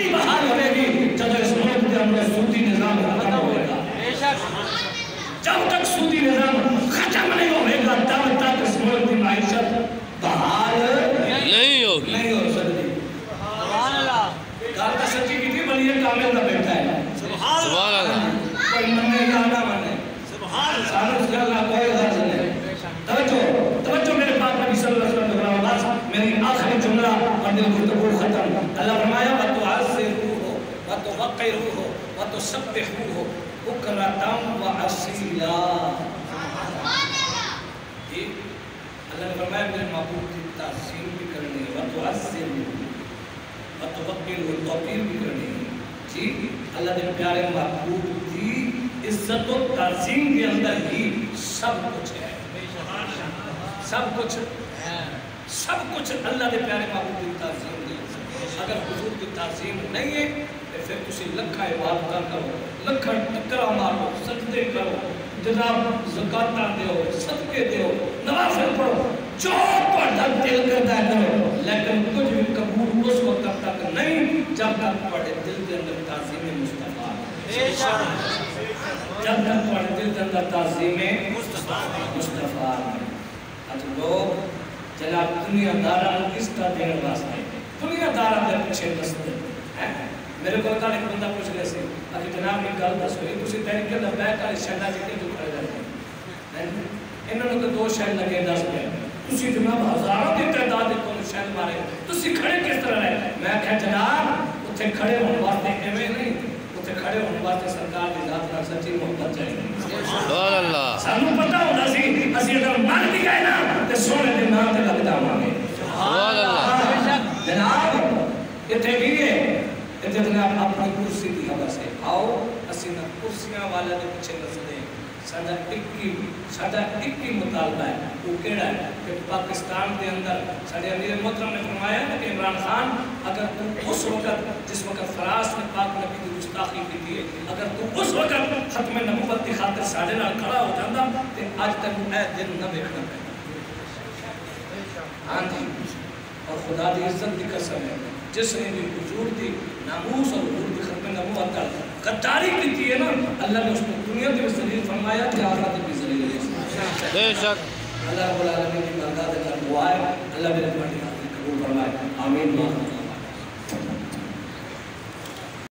کدی بحال ہوئے گی جب اس ملک کے اندر سودی نظام ختم ہوئے گا. جب تک سودی نظام ختم نہیں ہوئے گا تب تک اس ملک کی معیشت بحال نہیں ہوگی. نہیں ہو سکتی. گھر کا سچی کی تھی بلیے کامل نہ بیٹھا ہے. سبحان اللہ. کوئی مننے یا نہ مننے سانس کے اللہ کوئی غرض نہیں. توجہ میرے پاک نبی صلی اللہ علیہ وسلم کے بات میری آخری جملہ اور دل گفتگو ختم. اللہ فرمایا وَتُعَزِّرُوهُ وَتُوَقِّرُوهُ وَتُسَبِّحُوهُ بُكْرَةً وَأَصِيلًا. اللہ نے فرمایا میرے معبود کی تعظیم بھی کرنی ہے وَتُعَزِّرُوهُ وَتُوَقِّرُوهُ توقیر بھی کرنی ہے. جی اللہ نے پیارے معبود کی عزت و تعظیم کے اندر ہی سب کچھ ہے. سب کچھ اللہ نے پیارے معبود کی تعظیم دی. اگر حضور کی تعظیم نہیں ہے تو پھر تسی لکھا عبادت کرو, لکھا ٹکرا مارو, سجدے کرو, جناب زکاتاں دیو, صدقے دیو, نوافل پڑھو, جو تہاڈا دل کردا ہے کرو, لیکن کچھ بھی قبول اس وقت تک نہیں جب تک تہاڈے دل کے اندر تعظیم مصطفیٰ جب تک تہاڈے دل کے اندر تعظیم مصطفیٰ. آج لوگ جناب دنیا داراں کس طرح دینے واسطے دنیا داراں دے پیچھے نستے ہیں. میرے کو کل ایک بندہ پوچھ رہے سے کہ جناب ایک گل دسو تسی تحریک کے اندر بیٹھ کر شہدا جی کے کھڑے رہتے ہیں. انہوں نے تو 2 شہد لگے 10 گئے, تسی جناب ہزاروں کی تعداد کو شہد مارے, تسی کھڑے کس طرح رہے؟ میں کہا جناب اتنے کھڑے ہونے واسطے ایویں نہیں, اتنے کھڑے ہونے واسطے سرکار کی ذات نال سچی محبت چاہیے. سبحان اللہ. سانو پتہ ہوندا سی اسی اگر مر بھی گئے نا تے سونے دے نام تے لگ جاواں گے. سبحان اللہ. جناب اتنے بھی ہے اتنے جناب اپنی کرسی کی خبر سے آؤ اسی نہ کرسیاں والے دے پیچھے نسدے. ساڈا ایک ہی مطالبہ ہے, وہ کیڑا ہے کہ پاکستان کے اندر ساڈے امیر محترم نے فرمایا کہ عمران خان اگر تو اس وقت جس وقت فراز نے پاک نبی کی گستاخی کی ہے, اگر تو اس وقت ختم نبوت کی خاطر ساڈے نال کھڑا ہو جاندا تے اج تک اے دن نہ دیکھنا پے. ہاں جی, اور خدا دی عزت کی قسم ہے جس نے بھی حضور دی ناموس اور حضور دی ختم نبوت کا غداری کی ہے نا, اللہ نے اس کو دنیا کے ذلیل فرمایا کہ آخرت بھی ذلیل ہے. بے شک اللہ رب العالمین کی بارگاہ میں دعا ہے اللہ میرے پڑھنے قبول فرمائے. آمین.